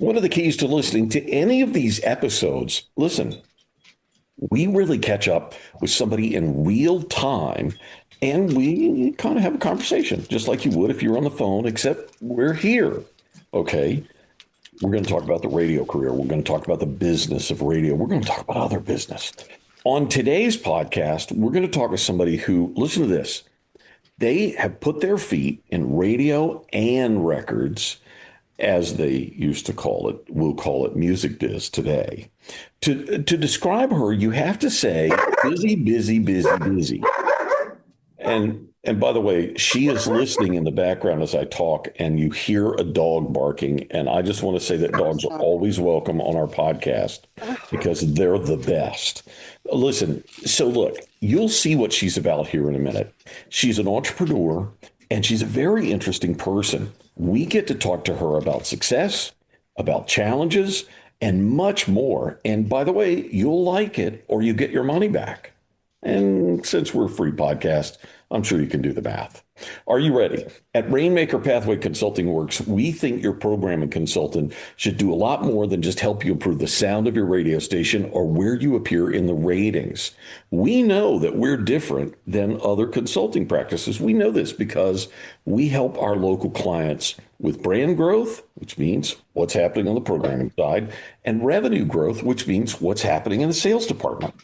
One of the keys to listening to any of these episodes, listen, we really catch up with somebody in real time and we kind of have a conversation just like you would if you're on the phone, except we're here. Okay. We're going to talk about the radio career. We're going to talk about the business of radio. We're going to talk about other business. On today's podcast, we're going to talk with somebody who, listen to this, they have put their feet in radio and records, as they used to call it. We'll call it music biz today. To describe her, you have to say busy, busy, busy, busy. And by the way, she is listening in the background as I talk, and you hear a dog barking. And I just want to say that dogs are always welcome on our podcast because they're the best. Listen, so look, you'll see what she's about here in a minute. She's an entrepreneur, and she's a very interesting person. We get to talk to her about success, about challenges, and much more. And by the way, you'll like it or you get your money back. And since we're a free podcast, I'm sure you can do the math. Are you ready? At Rainmaker Pathway Consulting Works, we think your program and consultant should do a lot more than just help you improve the sound of your radio station or where you appear in the ratings. We know that we're different than other consulting practices. We know this because we help our local clients with brand growth, which means what's happening on the programming side, and revenue growth, which means what's happening in the sales department.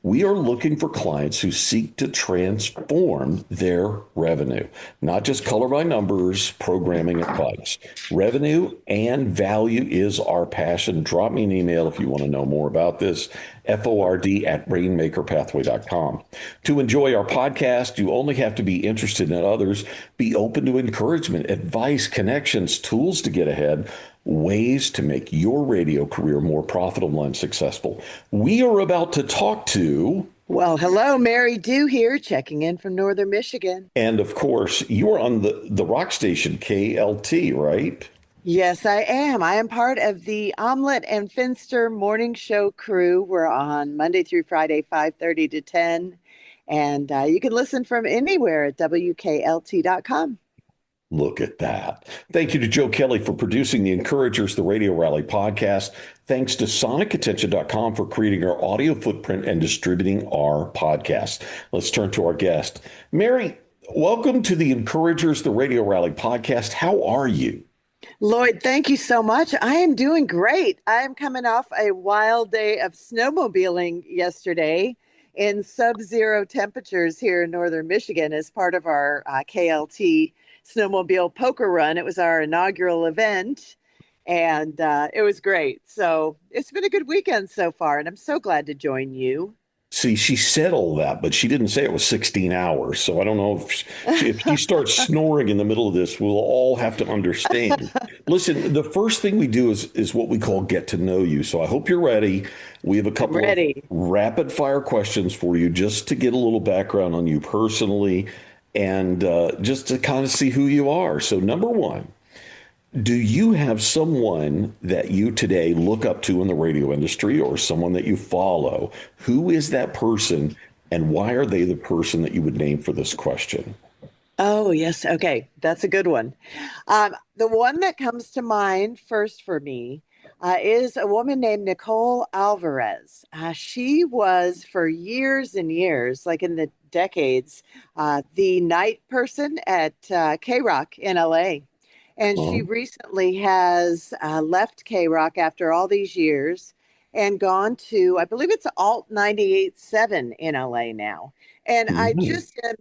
We are looking for clients who seek to transform their revenue, not just color by numbers, programming advice. Revenue and value is our passion. Drop me an email if you want to know more about this, FORD@rainmakerpathway.com. To enjoy our podcast, you only have to be interested in others, be open to encouragement, advice, connections, tools to get ahead, ways to make your radio career more profitable and successful. We are about to talk to... Well, hello, Mary Dew here, checking in from Northern Michigan. And of course, you're on the rock station, KLT, right? Yes, I am. I am part of the Omelet and Finster morning show crew. We're on Monday through Friday, 5:30 to 10. And you can listen from anywhere at WKLT.com. Look at that. Thank you to Joe Kelly for producing the Encouragers, the Radio Rally podcast. Thanks to sonicattention.com for creating our audio footprint and distributing our podcast. Let's turn to our guest. Mary, welcome to the Encouragers, the Radio Rally podcast. How are you? Loyd, thank you so much. I am doing great. I am coming off a wild day of snowmobiling yesterday in sub-zero temperatures here in Northern Michigan as part of our KLT snowmobile poker run. It was our inaugural event, and it was great. So it's been a good weekend so far, and I'm so glad to join you. See, she said all that, but she didn't say it was 16 hours. So I don't know if she starts snoring in the middle of this, we'll all have to understand. Listen, the first thing we do is what we call get to know you. So I hope you're ready. We have a couple of rapid fire questions for you just to get a little background on you personally and just to kind of see who you are. So number one, do you have someone that you today look up to in the radio industry or someone that you follow? Who is that person and why are they the person that you would name for this question? Oh, yes. Okay. That's a good one. The one that comes to mind first for me is a woman named Nicole Alvarez. She was for years and years, like in the decades, the night person at K-Rock in LA. And she recently has left K-Rock after all these years and gone to, I believe it's Alt 98.7 in LA now. And I just am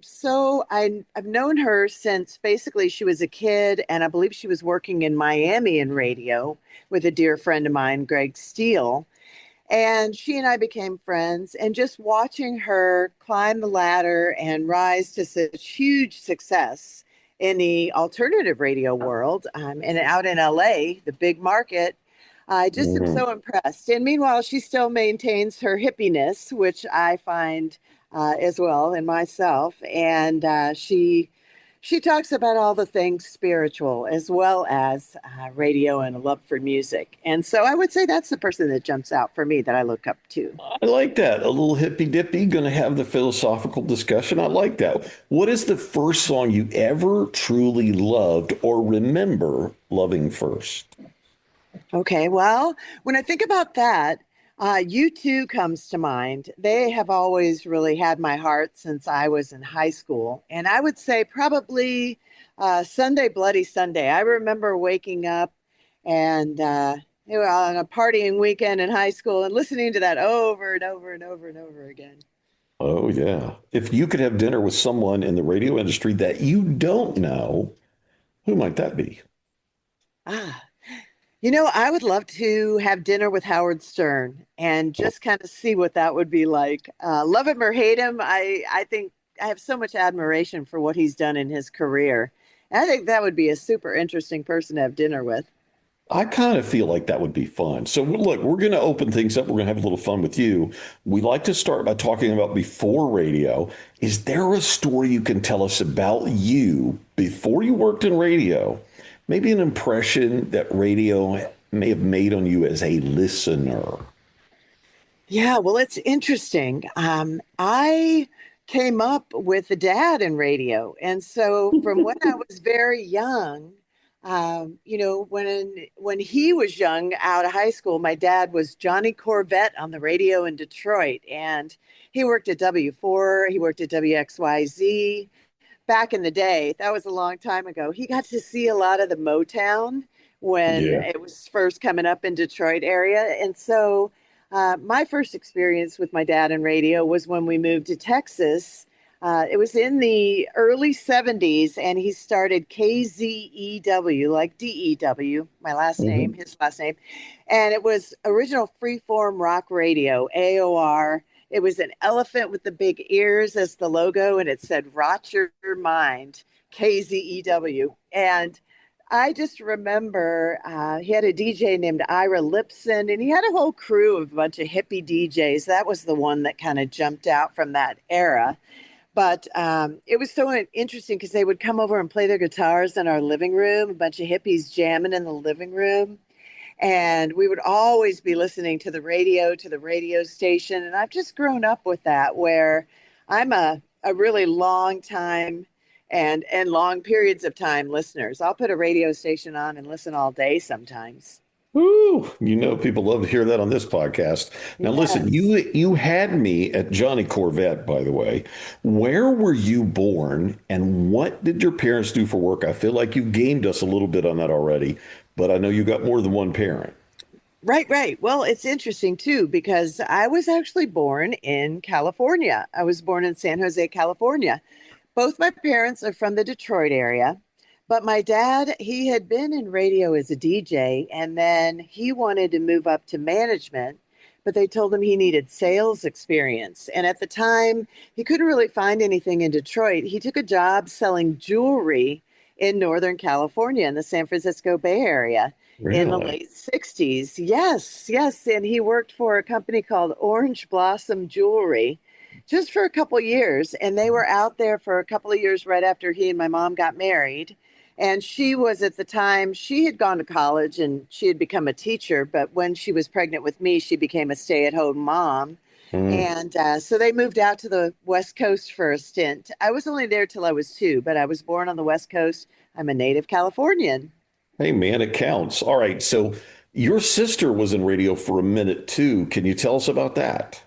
I've known her since basically she was a kid, and I believe she was working in Miami in radio with a dear friend of mine, Greg Steele. And she and I became friends, and just watching her climb the ladder and rise to such huge success in the alternative radio world and out in LA, the big market, I just am so impressed. And meanwhile, she still maintains her hippiness, which I find as well in myself. And she talks about all the things spiritual as well as radio and a love for music. And so I would say that's the person that jumps out for me that I look up to. I like that. A little hippy dippy, going to have the philosophical discussion. I like that. What is the first song you ever truly loved or remember loving first? Okay, well, when I think about that, U2 comes to mind. They have always really had my heart since I was in high school. And I would say probably Sunday, Bloody Sunday. I remember waking up and on a partying weekend in high school and listening to that over and over and over and over again. Oh, yeah. If you could have dinner with someone in the radio industry that you don't know, who might that be? Ah, I would love to have dinner with Howard Stern and just kind of see what that would be like. Love him or hate him, I think I have so much admiration for what he's done in his career. And I think that would be a super interesting person to have dinner with. I kind of feel like that would be fun. So, look, we're going to open things up. We're going to have a little fun with you. We like to start by talking about before radio. Is there a story you can tell us about you before you worked in radio? Maybe an impression that radio may have made on you as a listener. Yeah, well, it's interesting. I came up with a dad in radio. And so from when I was very young, when he was young out of high school, my dad was Johnny Corvette on the radio in Detroit. And he worked at W4, he worked at WXYZ back in the day. That was a long time ago. He got to see a lot of the Motown when Yeah. it was first coming up in Detroit area. And so my first experience with my dad in radio was when we moved to Texas. It was in the early 70s, and he started KZEW, like DEW, my last name, Hmm. his last name. And it was original freeform rock radio, AOR. It was an elephant with the big ears as the logo, and it said, Rot Your Mind, KZEW. And I just remember he had a DJ named Ira Lipson, and he had a whole crew of a bunch of hippie DJs. That was the one that kind of jumped out from that era. But it was so interesting because they would come over and play their guitars in our living room, a bunch of hippies jamming in the living room. And we would always be listening to the radio station. And I've just grown up with that, where I'm a really long time and long periods of time listeners. I'll put a radio station on and listen all day sometimes. Ooh, people love to hear that on this podcast. Now, listen, Yes. you had me at Johnny Corvette, by the way. Where were you born, and what did your parents do for work? I feel like you gamed us a little bit on that already, but I know you got more than one parent. Right, right. Well, it's interesting too, because I was actually born in California. I was born in San Jose, California. Both my parents are from the Detroit area, but my dad, he had been in radio as a DJ, and then he wanted to move up to management, but they told him he needed sales experience. And at the time, he couldn't really find anything in Detroit. He took a job selling jewelry in Northern California in the San Francisco Bay Area in the Really? late 60s. Yes, yes. And he worked for a company called Orange Blossom Jewelry just for a couple years. And they were out there for a couple of years right after he and my mom got married. And she was at the time, she had gone to college and she had become a teacher. But when she was pregnant with me, she became a stay at home mom. Mm. And so they moved out to the West Coast for a stint. I was only there till I was two, but I was born on the West Coast. I'm a native Californian. Hey, man, it counts. All right, so your sister was in radio for a minute too. Can you tell us about that?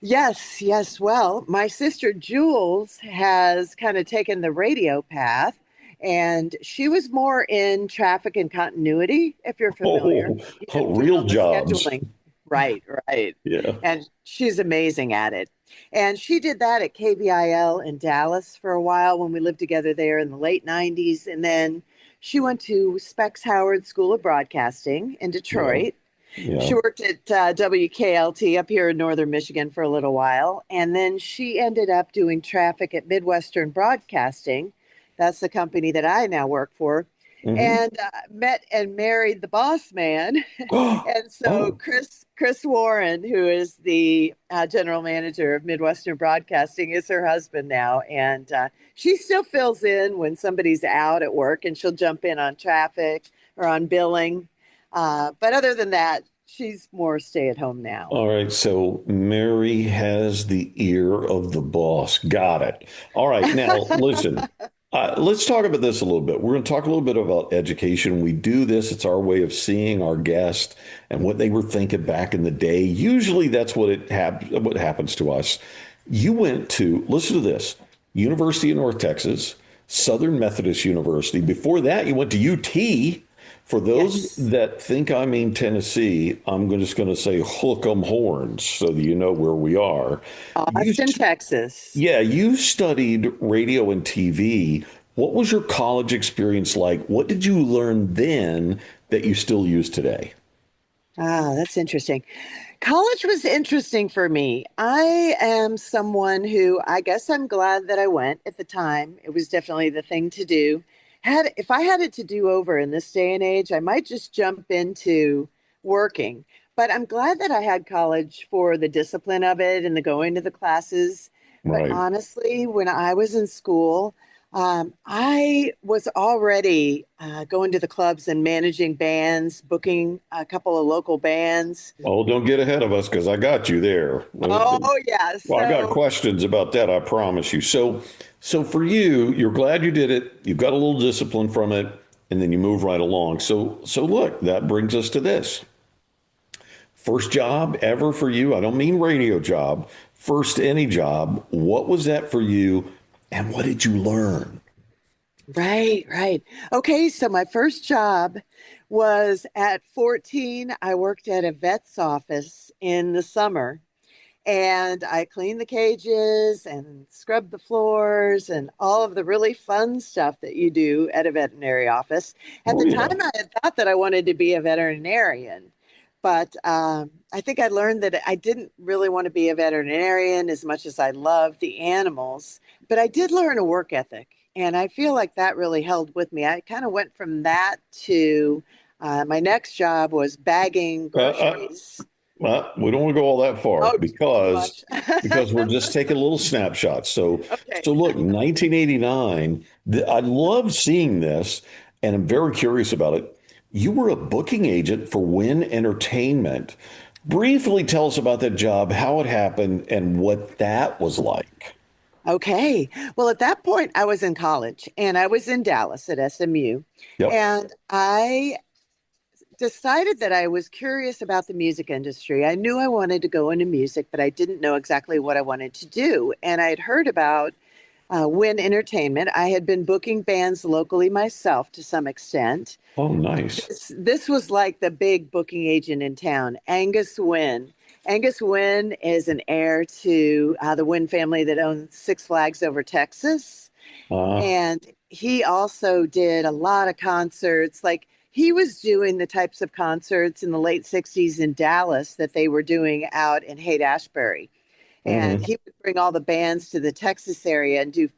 Yes, yes. Well, my sister Jules has kind of taken the radio path, and she was more in traffic and continuity, if you're familiar, Oh, oh, doing real all the jobs. scheduling. Right, right. Yeah. And she's amazing at it. And she did that at KVIL in Dallas for a while when we lived together there in the late 90s. And then she went to Specs Howard School of Broadcasting in Yeah. Detroit. Yeah. She worked at WKLT up here in northern Michigan for a little while, and then she ended up doing traffic at Midwestern Broadcasting. That's the company that I now work for, Hmm. and met and married the boss man. And so Oh, Chris Warren, who is the general manager of Midwestern Broadcasting, is her husband now, and she still fills in when somebody's out at work, and she'll jump in on traffic or on billing. But other than that, she's more stay at home now. all right. So Mary has the ear of the boss. Got it. All right. Now, listen. Let's talk about this a little bit. We're going to talk a little bit about education. We do this, it's our way of seeing our guest and what they were thinking back in the day. Usually that's what happens to us. You went to, listen to this, University of North Texas, Southern Methodist University. Before that, you went to UT. For those Yes. that think I mean Tennessee, just going to say hook 'em horns so that you know where we are. You Austin, Texas. yeah, you studied radio and TV. What was your college experience like? What did you learn then that you still use today? Ah, that's interesting. College was interesting for me. I am someone who I guess I'm glad that I went at the time. It was definitely the thing to do. Had if I had it to do over in this day and age, I might just jump into working. But I'm glad that I had college for the discipline of it and the going to the classes. But Right. honestly, when I was in school, I was already going to the clubs and managing bands, booking a couple of local bands. Oh, don't get ahead of us because I got you there. Oh, yeah. Well, I got So, questions about that, I promise you. So for you, you're glad you did it. You've got a little discipline from it, and then you move right along. So look, that brings us to this. First job ever for you? I don't mean radio job. First any job. What was that for you, and what did you learn? right, right. Okay. So, my first job was at 14. I worked at a vet's office in the summer and I cleaned the cages and scrubbed the floors and all of the really fun stuff that you do at a veterinary office. At Oh the yeah. time, I had thought that I wanted to be a veterinarian, but I think I learned that I didn't really want to be a veterinarian as much as I loved the animals, but I did learn a work ethic. And I feel like that really held with me. I kind of went from that to my next job was bagging Uh, uh, groceries. well, we don't want to go all that far Oh, too because much. we're just taking a little snapshot. Okay. So look, 1989. I love seeing this, and I'm very curious about it. You were a booking agent for Wynn Entertainment. Briefly tell us about that job, how it happened, and what that was like. Okay. Well, at that point, I was in college and I was in Dallas at SMU. Yep. And I decided that I was curious about the music industry. I knew I wanted to go into music, but I didn't know exactly what I wanted to do. And I had heard about Win Entertainment. I had been booking bands locally myself to some extent. Oh, nice. This was like the big booking agent in town, Angus Wynn. Angus Wynn is an heir to the Wynn family that owns Six Flags Over Texas. Uh, And he also did a lot of concerts. Like he was doing the types of concerts in the late 60s in Dallas that they were doing out in Haight Ashbury. And mhm. he would bring all the bands to the Texas area and do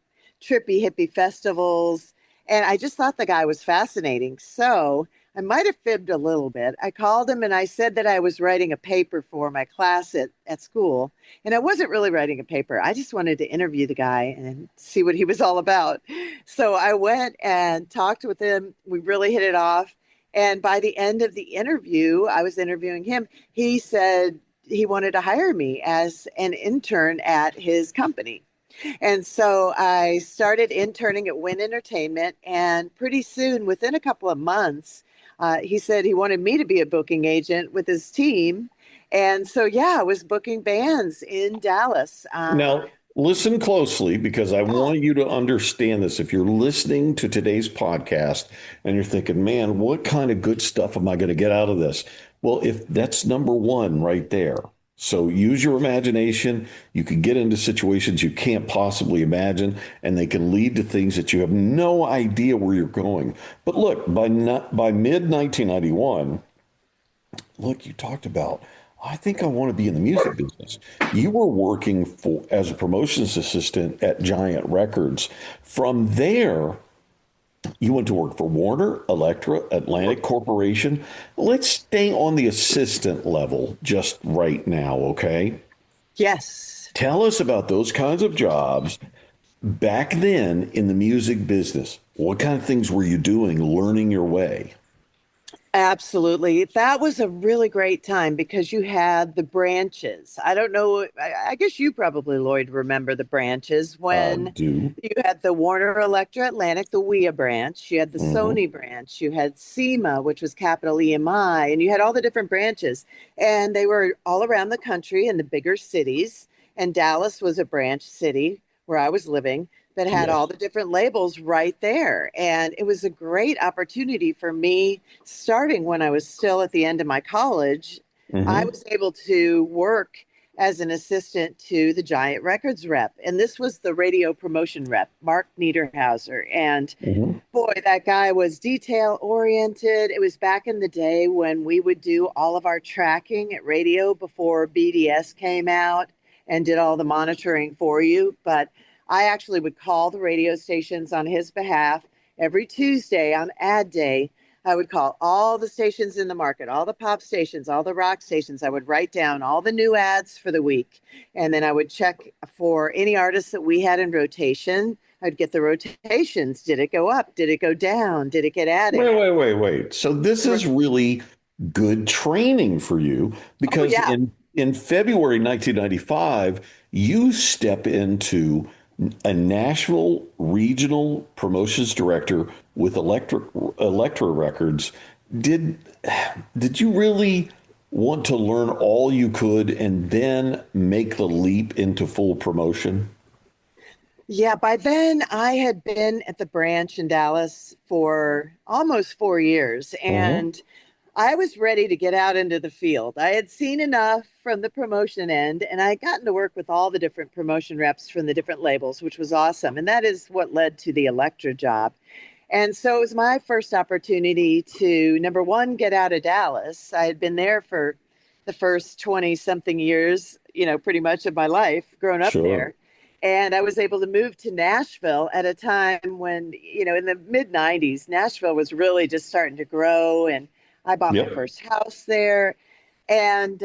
trippy hippie festivals. And I just thought the guy was fascinating. So I might have fibbed a little bit. I called him and I said that I was writing a paper for my class at school. And I wasn't really writing a paper. I just wanted to interview the guy and see what he was all about. So I went and talked with him. We really hit it off. And by the end of the interview, I was interviewing him. He said he wanted to hire me as an intern at his company. And so I started interning at Win Entertainment. And pretty soon, within a couple of months, he said he wanted me to be a booking agent with his team. And so, yeah, I was booking bands in Dallas. Now, listen closely because I Oh, want you to understand this. If you're listening to today's podcast and you're thinking, man, what kind of good stuff am I going to get out of this? Well, if that's number one right there. So use your imagination. You can get into situations you can't possibly imagine, and they can lead to things that you have no idea where you're going. But look, by mid 1991, look, you talked about, I think I want to be in the music business. You were working for as a promotions assistant at Giant Records. From there, you went to work for Warner, Elektra, Atlantic Corporation. Let's stay on the assistant level just right now, okay? yes. Tell us about those kinds of jobs back then in the music business. What kind of things were you doing, learning your way? Absolutely. That was a really great time because you had the branches. I don't know, I guess you probably, Lloyd, remember the branches when Do. you had the Warner Electra Atlantic, the WEA branch, you had the Hmm. Sony branch, you had SEMA, which was capital EMI, and you had all the different branches. And they were all around the country in the bigger cities. And Dallas was a branch city where I was living that had all Yes. the different labels right there. And it was a great opportunity for me starting when I was still at the end of my college. I Hmm. was able to work as an assistant to the Giant Records rep. And this was the radio promotion rep, Mark Niederhauser. And Hmm. boy, that guy was detail oriented. It was back in the day when we would do all of our tracking at radio before BDS came out and did all the monitoring for you. But I actually would call the radio stations on his behalf every Tuesday on ad day. I would call all the stations in the market, all the pop stations, all the rock stations. I would write down all the new ads for the week. And then I would check for any artists that we had in rotation. I'd get the rotations. Did it go up? Did it go down? Did it get added? Wait. So this is really good training for you Oh, because yeah. in February 1995, you step into a national regional promotions director with Electra Records. Did did you really want to learn all you could and then make the leap into full promotion? Yeah, by then I had been at the branch in Dallas for almost 4 years, Hmm. and I was ready to get out into the field. I had seen enough from the promotion end, and I had gotten to work with all the different promotion reps from the different labels, which was awesome. And that is what led to the Electra job. And so it was my first opportunity to, number one, get out of Dallas. I had been there for the first 20 something years, pretty much of my life, grown up Sure. there. And I was able to move to Nashville at a time when, in the mid 90s, Nashville was really just starting to grow. And I bought my Yep. first house there. And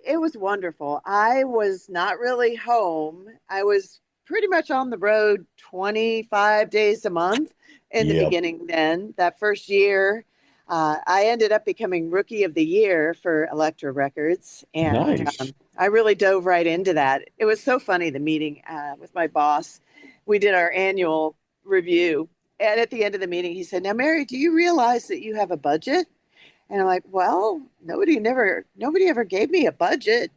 it was wonderful. I was not really home. I was pretty much on the road 25 days a month in the Yep. beginning. Then that first year, I ended up becoming Rookie of the Year for Elektra Records. And Nice. I really dove right into that. It was so funny, the meeting with my boss. We did our annual review. And at the end of the meeting, he said, "Now, Mary, do you realize that you have a budget?" And I'm like, "Well, nobody ever gave me a budget."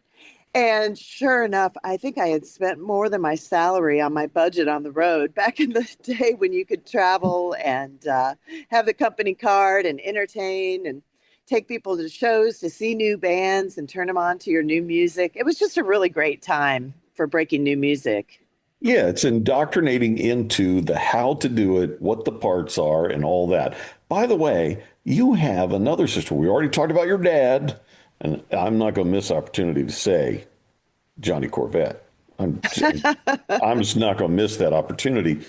And sure enough, I think I had spent more than my salary on my budget on the road back in the day when you could travel and have the company card and entertain and take people to shows to see new bands and turn them on to your new music. It was just a really great time for breaking new music. Yeah, it's indoctrinating into the how to do it, what the parts are, and all that. By the way, you have another sister. We already talked about your dad, and I'm not going to miss the opportunity to say Johnny Corvette. I'm, I'm just not going to miss that opportunity.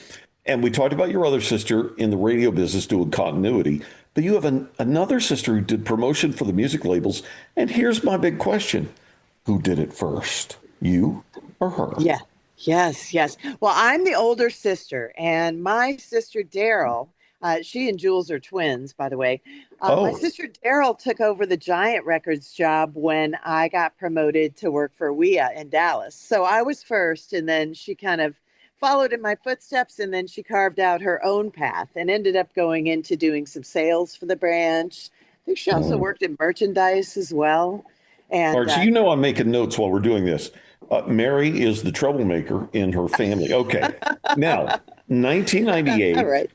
And we talked about your other sister in the radio business doing continuity, but you have another sister who did promotion for the music labels. And here's my big question: who did it first, you or her? Yeah. Yes, yes. Well, I'm the older sister, and my sister Daryl, she and Jules are twins, by the way. My Oh, sister Daryl took over the Giant Records job when I got promoted to work for WEA in Dallas. So I was first, and then she kind of followed in my footsteps, and then she carved out her own path and ended up going into doing some sales for the branch. I think she also mm. worked in merchandise as well. All And right, so you know I'm making notes while we're doing this. Mary is the troublemaker in her family. Okay. Now, all 1998, right.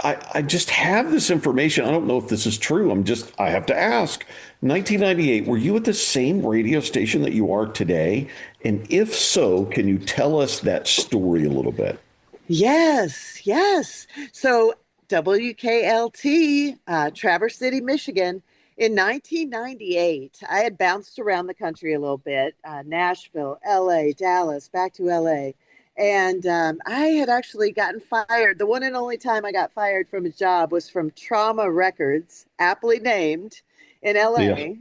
I just have this information. I don't know if this is true. I have to ask. 1998, were you at the same radio station that you are today? And if so, can you tell us that story a little bit? Yes, yes. So WKLT, Traverse City, Michigan, in 1998, I had bounced around the country a little bit, Nashville, LA, Dallas, back to LA. And I had actually gotten fired. The one and only time I got fired from a job was from Trauma Records, aptly named in Yeah. LA.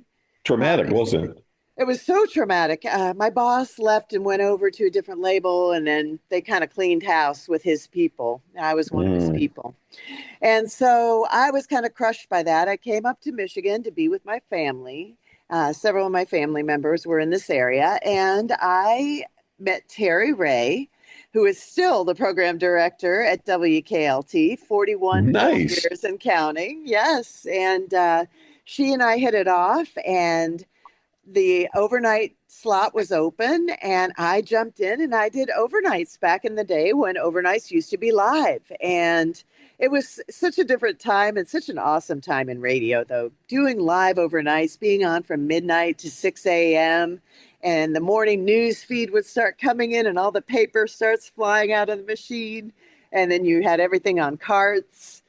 Traumatic, They said, wasn't it? It was so traumatic. My boss left and went over to a different label, and then they kind of cleaned house with his people. I was one of his Mm, people. And so I was kind of crushed by that. I came up to Michigan to be with my family. Several of my family members were in this area, and I met Terry Ray, who is still the program director at WKLT, 41 full nice. years and counting. Yes. And she and I hit it off, and the overnight slot was open and I jumped in and I did overnights back in the day when overnights used to be live. And it was such a different time and such an awesome time in radio, though. Doing live overnights, being on from midnight to 6 a.m. And the morning news feed would start coming in and all the paper starts flying out of the machine. And then you had everything on carts.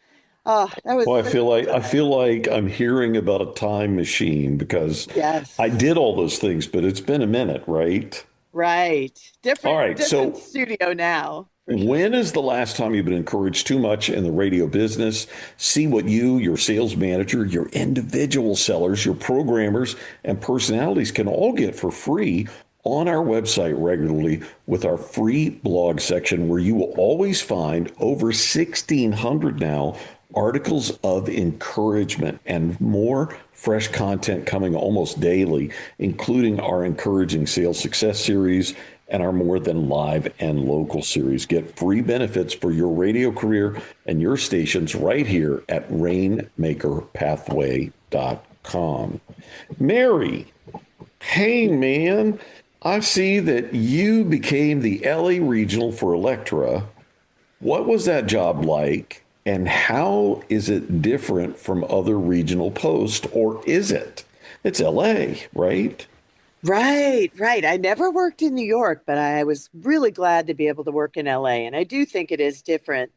Oh, that was Well, such a I good time. feel like I'm hearing about a time machine because I Yes. did all those things, but it's been a minute, right? Right. All Different right. different So studio now, for sure. when is the last time you've been encouraged too much in the radio business? See what you, your sales manager, your individual sellers, your programmers, and personalities can all get for free on our website regularly with our free blog section, where you will always find over 1,600 now articles of encouragement and more fresh content coming almost daily, including our encouraging sales success series and our More Than Live and Local series. Get free benefits for your radio career and your stations right here at rainmakerpathway.com. Mary, hey man, I see that you became the LA regional for Electra. What was that job like? And how is it different from other regional posts, or is it? It's LA, right? Right, right. I never worked in New York, but I was really glad to be able to work in LA. And I do think it is different.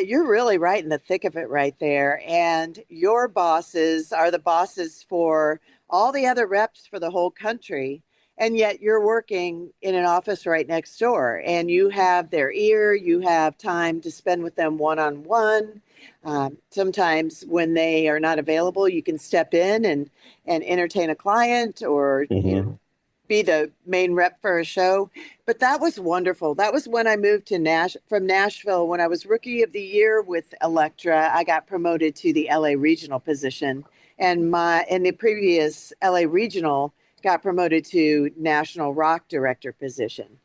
You're really right in the thick of it right there. And your bosses are the bosses for all the other reps for the whole country. And yet you're working in an office right next door and you have their ear, you have time to spend with them one on one. Sometimes when they are not available, you can step in and entertain a client or, Hmm. be the main rep for a show. But that was wonderful. That was when I moved to from Nashville. When I was Rookie of the Year with Electra, I got promoted to the LA regional position, and the previous LA regional got promoted to National Rock Director position.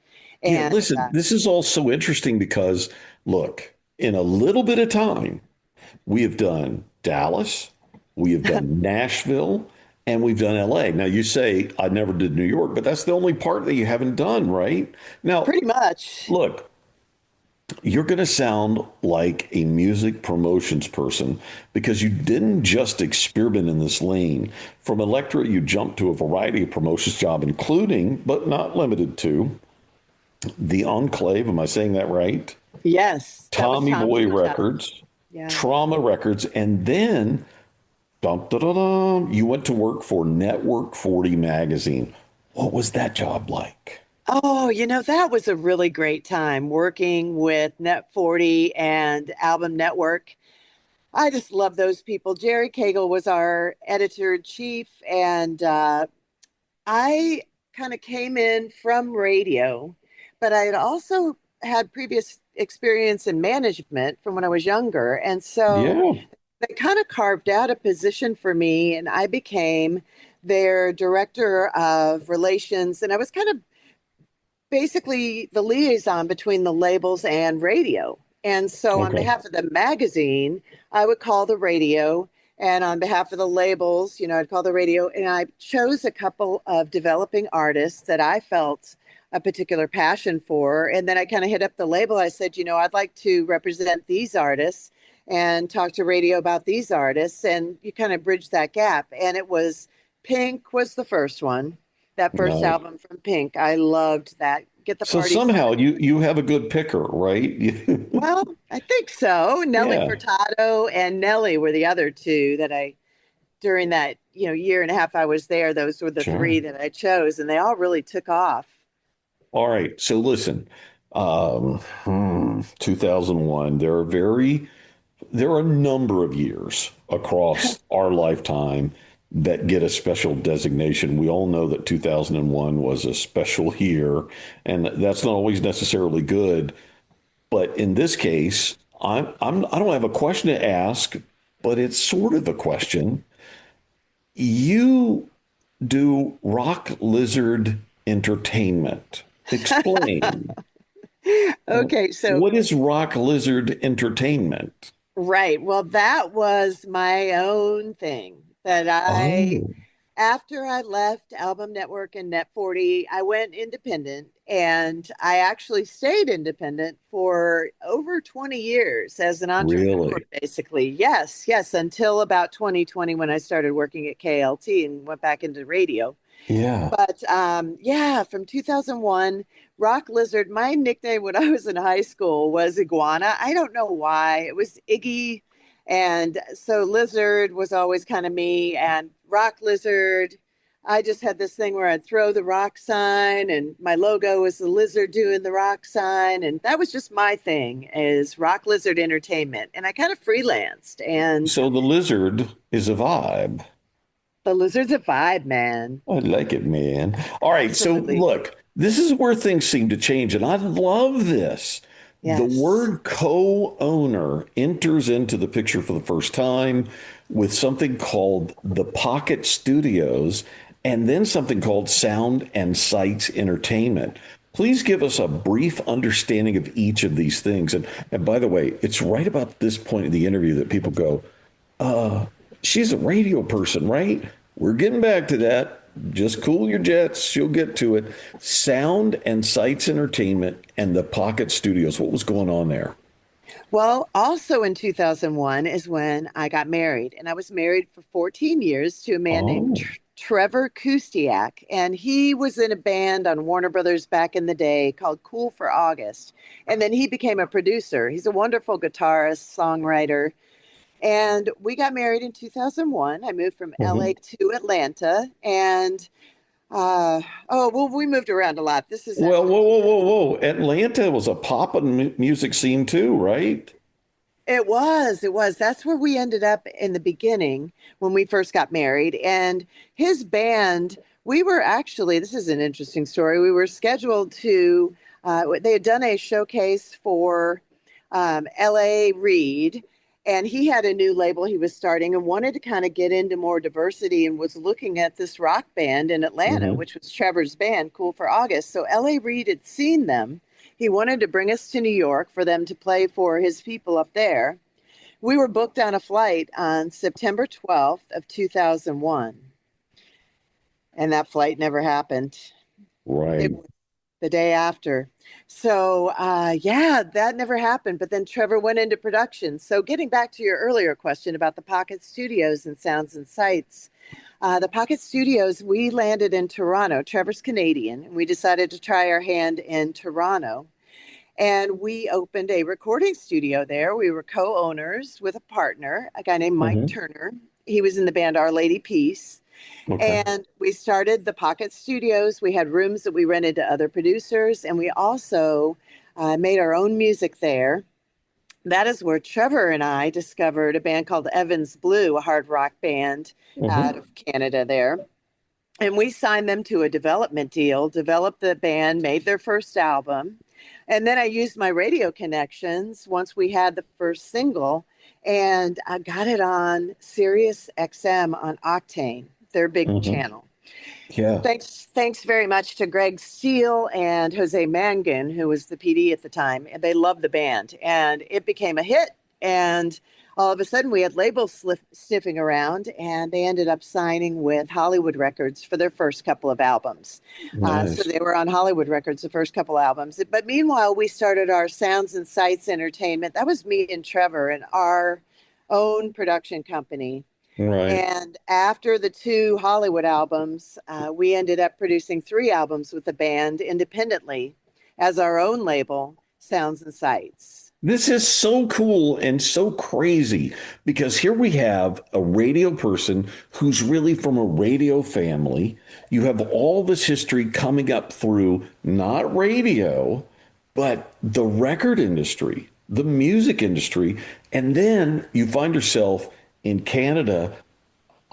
Yeah, And listen, this is all so interesting because, look, in a little bit of time, we have done Dallas, we have done Nashville, and we've done LA. Now, you say I never did New York, but that's the only part that you haven't done, right? Now, pretty much, look, you're going to sound like a music promotions person because you didn't just experiment in this lane. From Electra, you jumped to a variety of promotions job, including, but not limited to, the Enclave. Am I saying that right? yes, that was Tommy Tommy Boy Boy's. Records, Yeah. Trauma Records, and then dum, da, da, da, you went to work for Network 40 magazine. What was that job like? Oh, that was a really great time working with Net 40 and Album Network. I just love those people. Jerry Cagle was our editor in chief, and I kind of came in from radio, but I had also had previous experience in management from when I was younger. And so Yeah. they kind of carved out a position for me, and I became their director of relations. And I was kind of basically the liaison between the labels and radio. And so, on Okay. behalf of the magazine, I would call the radio. And on behalf of the labels, I'd call the radio. And I chose a couple of developing artists that I felt a particular passion for. And then I kind of hit up the label. I said, I'd like to represent these artists and talk to radio about these artists. And you kind of bridge that gap. And it was Pink was the first one, that first Nice. album from Pink. I loved that. Get the So party somehow started. you have a good picker, right? Well, I think so. Nelly Yeah, Furtado and Nelly were the other two that during that, year and a half I was there, those were the three sure. that I chose, and they all really took off. All right. So listen, 2001, there are a number of years across our lifetime that get a special designation. We all know that 2001 was a special year, and that's not always necessarily good. But in this case, I don't have a question to ask, but it's sort of a question. You do Rock Lizard Entertainment. Explain. Okay, so What is Rock Lizard Entertainment? right. Well, that was my own thing that Oh, after I left Album Network and Net 40, I went independent and I actually stayed independent for over 20 years as an entrepreneur, really? basically. Yes, yes, until about 2020 when I started working at KLT and went back into radio. Yeah, But yeah, from 2001, Rock Lizard, my nickname when I was in high school was Iguana. I don't know why. It was Iggy. And so Lizard was always kind of me. And Rock Lizard, I just had this thing where I'd throw the rock sign, and my logo was the lizard doing the rock sign. And that was just my thing, is Rock Lizard Entertainment. And I kind of freelanced. And so the lizard is a vibe. the lizard's a vibe, man. I like it, man. All right, so Absolutely. look, this is where things seem to change, and I love this. The Yes. word co-owner enters into the picture for the first time with something called the Pocket Studios and then something called Sound and Sights Entertainment. Please give us a brief understanding of each of these things. And by the way, it's right about this point in the interview that people go, she's a radio person, right? We're getting back to that. Just cool your jets. She'll get to it. Sound and Sights Entertainment and the Pocket Studios. What was going on there? Well, also in 2001 is when I got married, and I was married for 14 years to a man named Oh, Trevor Kustiak, and he was in a band on Warner Brothers back in the day called Cool for August. And then he became a producer. He's a wonderful guitarist, songwriter, and we got married in 2001. I moved from LA mhm. to Atlanta, and uh, oh, well, we moved around a lot. This is Well, actually whoa, whoa, whoa, whoa. Atlanta was a poppin' music scene too, right? It was. It was. That's where we ended up in the beginning when we first got married. And his band, we were actually, this is an interesting story. We were scheduled to, they had done a showcase for LA Reid, and he had a new label he was starting and wanted to kind of get into more diversity and was looking at this rock band in Atlanta, Hmm. which was Trevor's band, Cool for August. So LA Reid had seen them. He wanted to bring us to New York for them to play for his people up there. We were booked on a flight on September 12th of 2001, and that flight never happened. It Right. was the day after. So, yeah, that never happened. But then Trevor went into production. So, getting back to your earlier question about the Pocket Studios and Sounds and Sights, the Pocket Studios, we landed in Toronto. Trevor's Canadian, and we decided to try our hand in Toronto. And we opened a recording studio there. We were co owners with a partner, a guy named Mike Hmm. Turner. He was in the band Our Lady Peace. Okay. And we started the Pocket Studios. We had rooms that we rented to other producers, and we also made our own music there. That is where Trevor and I discovered a band called Evans Blue, a hard rock band out Hmm. of Canada there. And we signed them to a development deal, developed the band, made their first album. And then I used my radio connections once we had the first single, and I got it on Sirius XM on Octane, their big Hmm. channel. Yeah. Thanks very much to Greg Steele and Jose Mangan, who was the PD at the time. And they loved the band, and it became a hit. And all of a sudden, we had labels sniffing around, and they ended up signing with Hollywood Records for their first couple of albums. So Nice. they were on Hollywood Records the first couple albums. But meanwhile, we started our Sounds and Sights Entertainment. That was me and Trevor and our own production company. Right. And after the two Hollywood albums, we ended up producing three albums with the band independently as our own label, Sounds and Sights. This is so cool and so crazy because here we have a radio person who's really from a radio family. You have all this history coming up through not radio, but the record industry, the music industry. And then you find yourself in Canada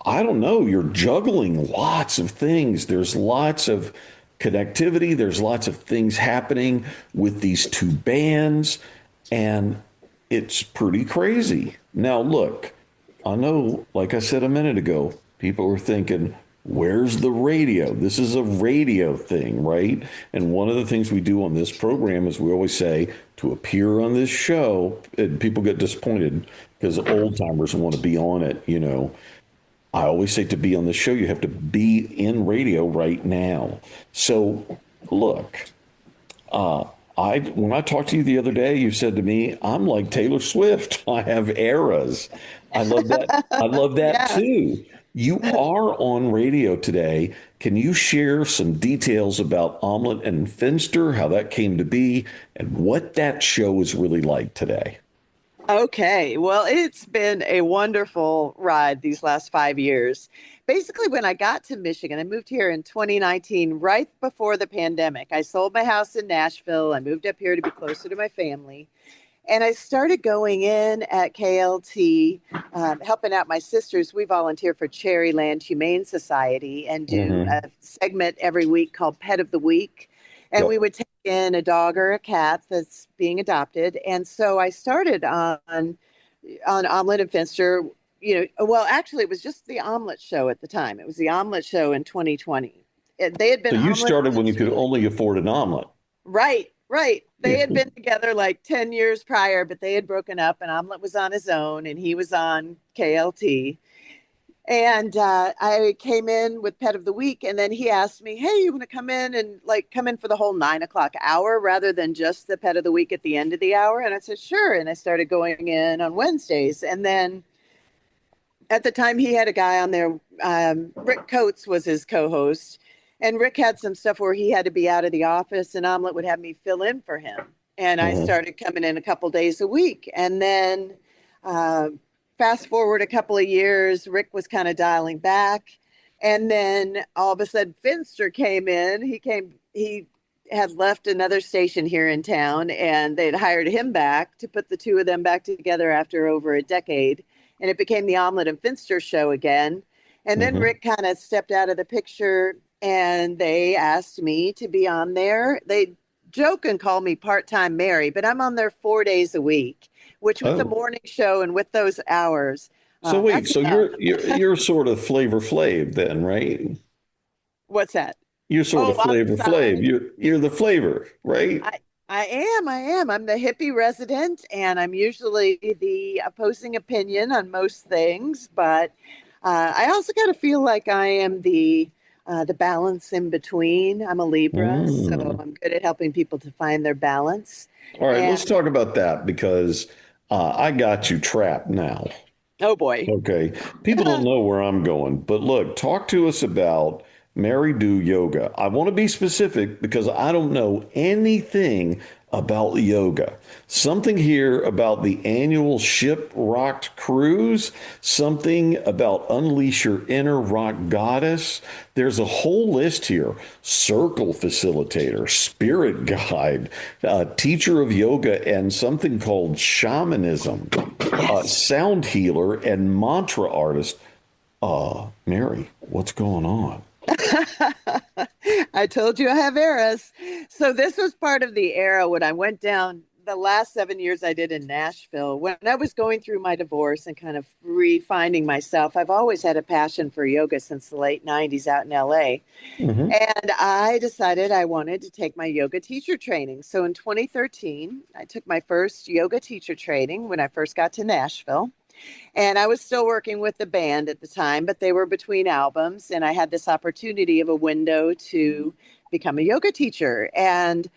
I don't know, you're juggling lots of things. There's lots of connectivity, there's lots of things happening with these two bands, and it's pretty crazy. Now, look, I know, like I said a minute ago, people are thinking, where's the radio? This is a radio thing, right? And one of the things we do on this program is we always say to appear on this show, and people get disappointed because old timers want to be on it, you know. I always say to be on the show, you have to be in radio right now. So, look, uh, I when I talked to you the other day, you said to me, "I'm like Taylor Swift. I have eras." I love that. I love that Yeah. too. You are on radio today. Can you share some details about Omelet and Finster, how that came to be, and what that show is really like today? Okay. Well, it's been a wonderful ride these last 5 years. Basically, when I got to Michigan, I moved here in 2019, right before the pandemic. I sold my house in Nashville. I moved up here to be closer to my family. And I started going in at KLT, helping out my sisters. We volunteer for Cherryland Humane Society and do Hmm. a segment every week called Pet of the Week. And we Yep. would take in a dog or a cat that's being adopted. And so I started on Omelet and Finster. Well, actually, it was just the Omelet Show at the time. It was the Omelet Show in 2020. They had So been you Omelet started when you since could only afford an omelet. Right, right. They had been together like 10 years prior, but they had broken up, and Omelet was on his own and he was on KLT. And I came in with Pet of the Week, and then he asked me, "Hey, you want to come in and like come in for the whole 9 o'clock hour rather than just the Pet of the Week at the end of the hour?" And I said, "Sure." And I started going in on Wednesdays. And then at the time, he had a guy on there. Rick Coates was his co-host, and Rick had some stuff where he had to be out of the office, and Omelet would have me fill in for him. And I Hmm. started coming in a couple days a week, and then uh, fast forward a couple of years, Rick was kind of dialing back, and then all of a sudden, Finster came in. He had left another station here in town, and they'd hired him back to put the two of them back together after over a decade, and it became the Omelet and Finster show again. And then Hmm. Rick kind of stepped out of the picture, and they asked me to be on there. They joke and call me part-time Mary, but I'm on there 4 days a week, which with the Oh. morning show and with those hours, So wait, that's so enough. you're sort of Flavor Flav then, right? What's that? You're sort Oh, of on the Flavor Flav. side. You're the flavor, right? I am. I am. I'm the hippie resident, and I'm usually the opposing opinion on most things. But I also kind of feel like I am the balance in between. I'm a Libra, so Mm. I'm good at helping people to find their balance. All right, let's And talk about that because I got you trapped now. oh boy. Okay. People don't know where I'm going, but look, talk to us about Mary Do Yoga. I want to be specific because I don't know anything about yoga. Something here about the annual ship rocked cruise, something about unleash your inner rock goddess. There's a whole list here. Circle facilitator, spirit guide, teacher of yoga, and something called shamanism, Yes. sound healer and mantra artist. Mary, what's going on? I told you I have eras. So this was part of the era when I went down the last 7 years I did in Nashville. When I was going through my divorce and kind of refining myself, I've always had a passion for yoga since the late 90s out in LA. Hmm. And I decided I wanted to take my yoga teacher training. So in 2013, I took my first yoga teacher training when I first got to Nashville. And I was still working with the band at the time, but they were between albums. And I had this opportunity of a window to become a yoga teacher. And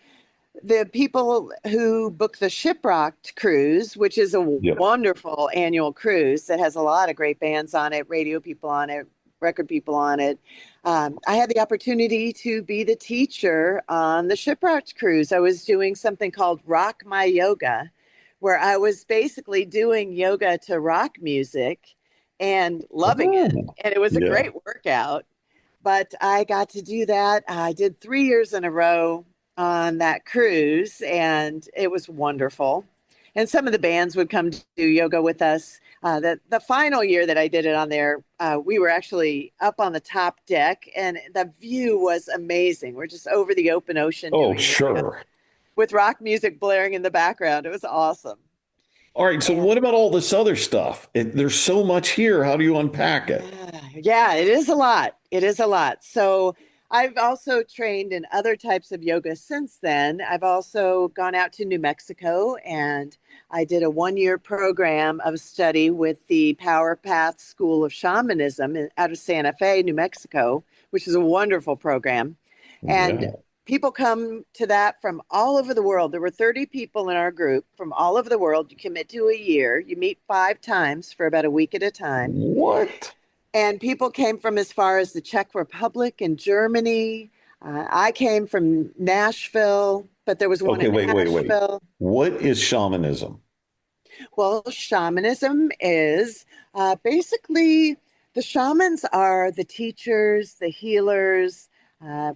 the people who book the Shiprocked cruise, which is a Yep. wonderful annual cruise that has a lot of great bands on it, radio people on it, record people on it. I had the opportunity to be the teacher on the Shiprocked cruise. I was doing something called Rock My Yoga, where I was basically doing yoga to rock music and loving it. Oh, And it was a yeah. great workout. But I got to do that. I did 3 years in a row on that cruise, and it was wonderful. And some of the bands would come to do yoga with us. The final year that I did it on there, we were actually up on the top deck, and the view was amazing. We're just over the open ocean Oh, doing yoga sure. with rock music blaring in the background. It was awesome. All right. So And what about all this other stuff? There's so much here. How do you unpack it? yeah, it is a lot. It is a lot. So I've also trained in other types of yoga since then. I've also gone out to New Mexico and I did a 1 year program of study with the Power Path School of Shamanism out of Santa Fe, New Mexico, which is a wonderful program. And Yeah. people come to that from all over the world. There were 30 people in our group from all over the world. You commit to a year, you meet 5 times for about a week at a time. What? And people came from as far as the Czech Republic and Germany. I came from Nashville, but there was one Okay, in wait. Asheville. What is shamanism? Well, shamanism is basically the shamans are the teachers, the healers,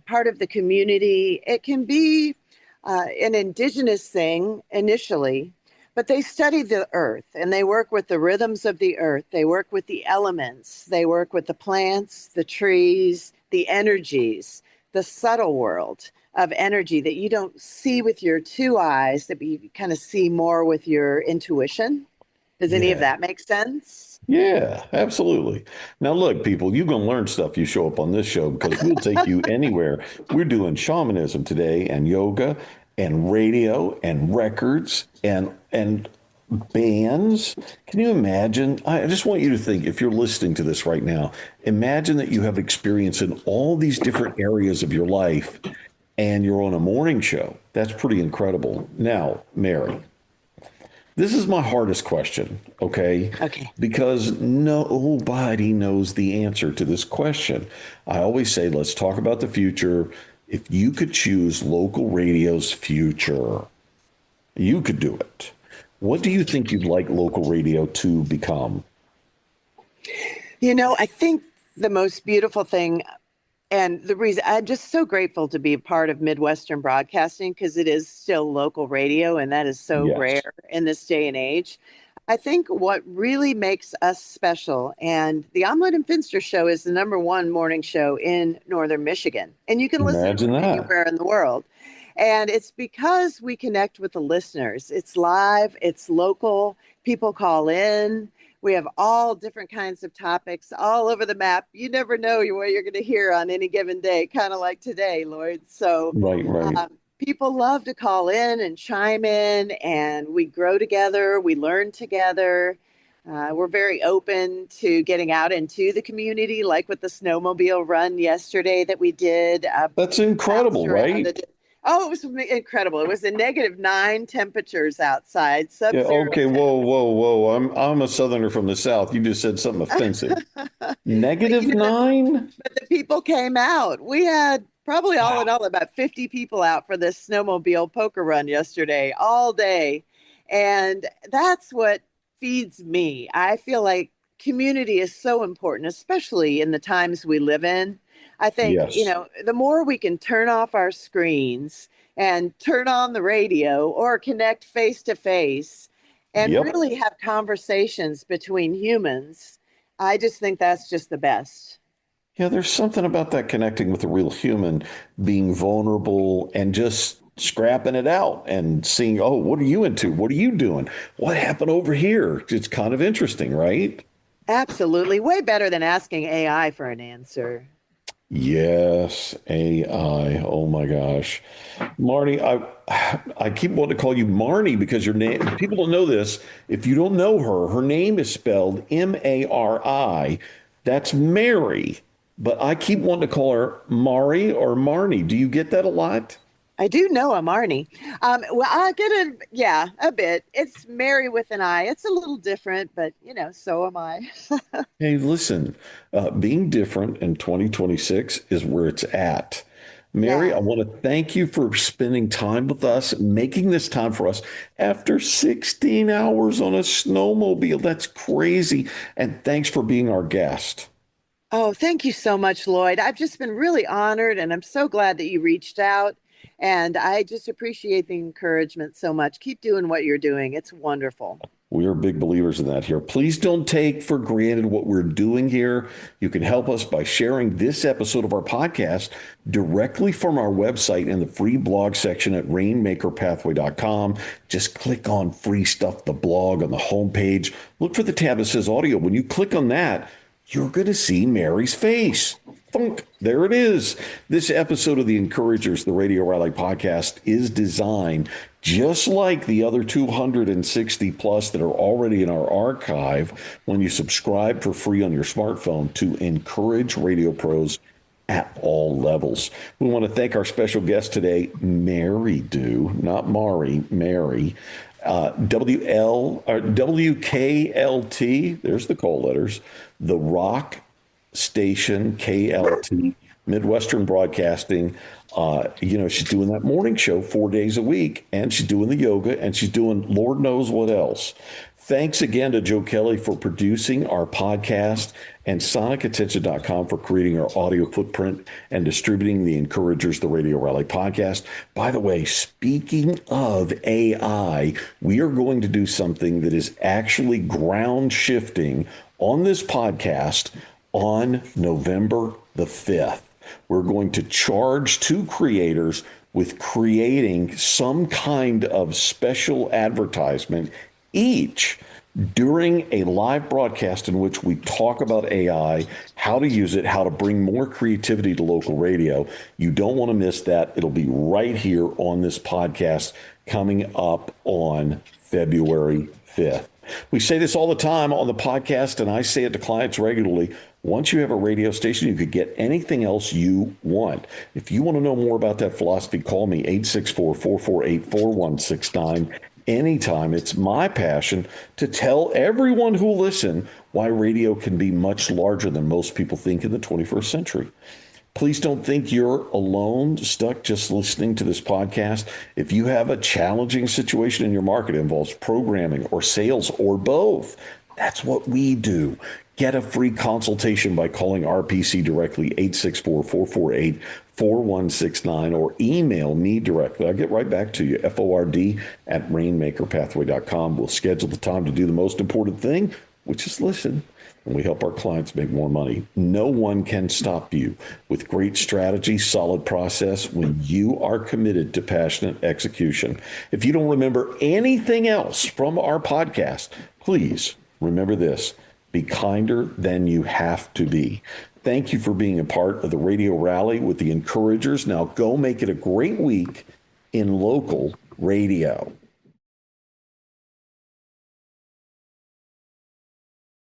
part of the community. It can be an indigenous thing initially, but they study the earth and they work with the rhythms of the earth. They work with the elements. They work with the plants, the trees, the energies, the subtle world of energy that you don't see with your 2 eyes, that you kind of see more with your intuition. Does any of Yeah. that make sense? Yeah, absolutely. Now, look, people, you're going to learn stuff you show up on this show because we'll take you anywhere. We're doing shamanism today and yoga and radio and records and bands. Can you imagine? I just want you to think, if you're listening to this right now, imagine that you have experience in all these different areas of your life and you're on a morning show. That's pretty incredible. Now, Mary, this is my hardest question, okay? Okay. Because nobody knows the answer to this question. I always say, let's talk about the future. If you could choose local radio's future, you could do it. What do you think you'd like local radio to become? I think the most beautiful thing, and the reason I'm just so grateful to be a part of Midwestern broadcasting because it is still local radio, and that is so Yes. rare in this day and age. I think what really makes us special, and the Omelet and Finster show is the #1 morning show in Northern Michigan, and you can listen Imagine from that. anywhere in the world. And it's because we connect with the listeners. It's live, it's local, people call in. We have all different kinds of topics all over the map. You never know what you're going to hear on any given day, kind of like today, Lloyd. So Right. people love to call in and chime in, and we grow together, we learn together. We're very open to getting out into the community, like with the snowmobile run yesterday that we did. That's Bounced incredible, around. right? Oh, it was incredible. It was a -9 temperatures outside, Yeah, sub-zero okay, temps. whoa. I'm a southerner from the South. You just said something offensive. But Negative the, nine? but the people came out. We had probably all in Wow. all about 50 people out for this snowmobile poker run yesterday, all day. And that's what feeds me. I feel like community is so important, especially in the times we live in. I think, Yes. the more we can turn off our screens and turn on the radio or connect face to face and Yep. really have conversations between humans, I just think that's just the best. Yeah, there's something about that connecting with a real human, being vulnerable and just scrapping it out and seeing, oh, what are you into? What are you doing? What happened over here? It's kind of interesting, right? Absolutely. Way better than asking AI for an answer. Yes, AI. Oh my gosh. Marnie, I keep wanting to call you Marnie because your name, people don't know this. If you don't know her, her name is spelled Mari. That's Mary. But I keep wanting to call her Mari or Marnie. Do you get that a lot? I do know I'm Arnie. Well, I get yeah, a bit. It's Mary with an I. It's a little different, but so am I. Hey, listen, being different in 2026 is where it's at. Mary, I Yeah. want to thank you for spending time with us, making this time for us after 16 hours on a snowmobile. That's crazy. And thanks for being our guest. Oh, thank you so much, Lloyd. I've just been really honored, and I'm so glad that you reached out. And I just appreciate the encouragement so much. Keep doing what you're doing. It's wonderful. We are big believers in that here. Please don't take for granted what we're doing here. You can help us by sharing this episode of our podcast directly from our website in the free blog section at rainmakerpathway.com. Just click on free stuff, the blog on the homepage. Look for the tab that says audio. When you click on that, you're going to see Mary's face. Thunk, there it is. This episode of the Encouragers, the Radio Rally podcast, is designed just like the other 260 plus that are already in our archive when you subscribe for free on your smartphone to encourage radio pros at all levels. We want to thank our special guest today, Mary Dew, not Mari, Mary. WKLT, there's the call letters, the Rock Station KLT, Midwestern Broadcasting. She's doing that morning show 4 days a week, and she's doing the yoga, and she's doing Lord knows what else. Thanks again to Joe Kelly for producing our podcast and sonicattention.com for creating our audio footprint and distributing the Encouragers, the Radio Rally podcast. By the way, speaking of AI, we are going to do something that is actually ground shifting on this podcast on November the 5th. We're going to charge two creators with creating some kind of special advertisement each during a live broadcast in which we talk about AI, how to use it, how to bring more creativity to local radio. You don't want to miss that. It'll be right here on this podcast coming up on February 5th. We say this all the time on the podcast, and I say it to clients regularly. Once you have a radio station, you could get anything else you want. If you want to know more about that philosophy, call me 864-448-4169 anytime. It's my passion to tell everyone who will listen why radio can be much larger than most people think in the 21st century. Please don't think you're alone, stuck just listening to this podcast. If you have a challenging situation in your market, it involves programming or sales or both, that's what we do. Get a free consultation by calling RPC directly, 864-448-4169, or email me directly. I'll get right back to you, FORD@rainmakerpathway.com. We'll schedule the time to do the most important thing, which is listen. And we help our clients make more money. No one can stop you with great strategy, solid process when you are committed to passionate execution. If you don't remember anything else from our podcast, please remember this: be kinder than you have to be. Thank you for being a part of the Radio Rally with the Encouragers. Now go make it a great week in local radio.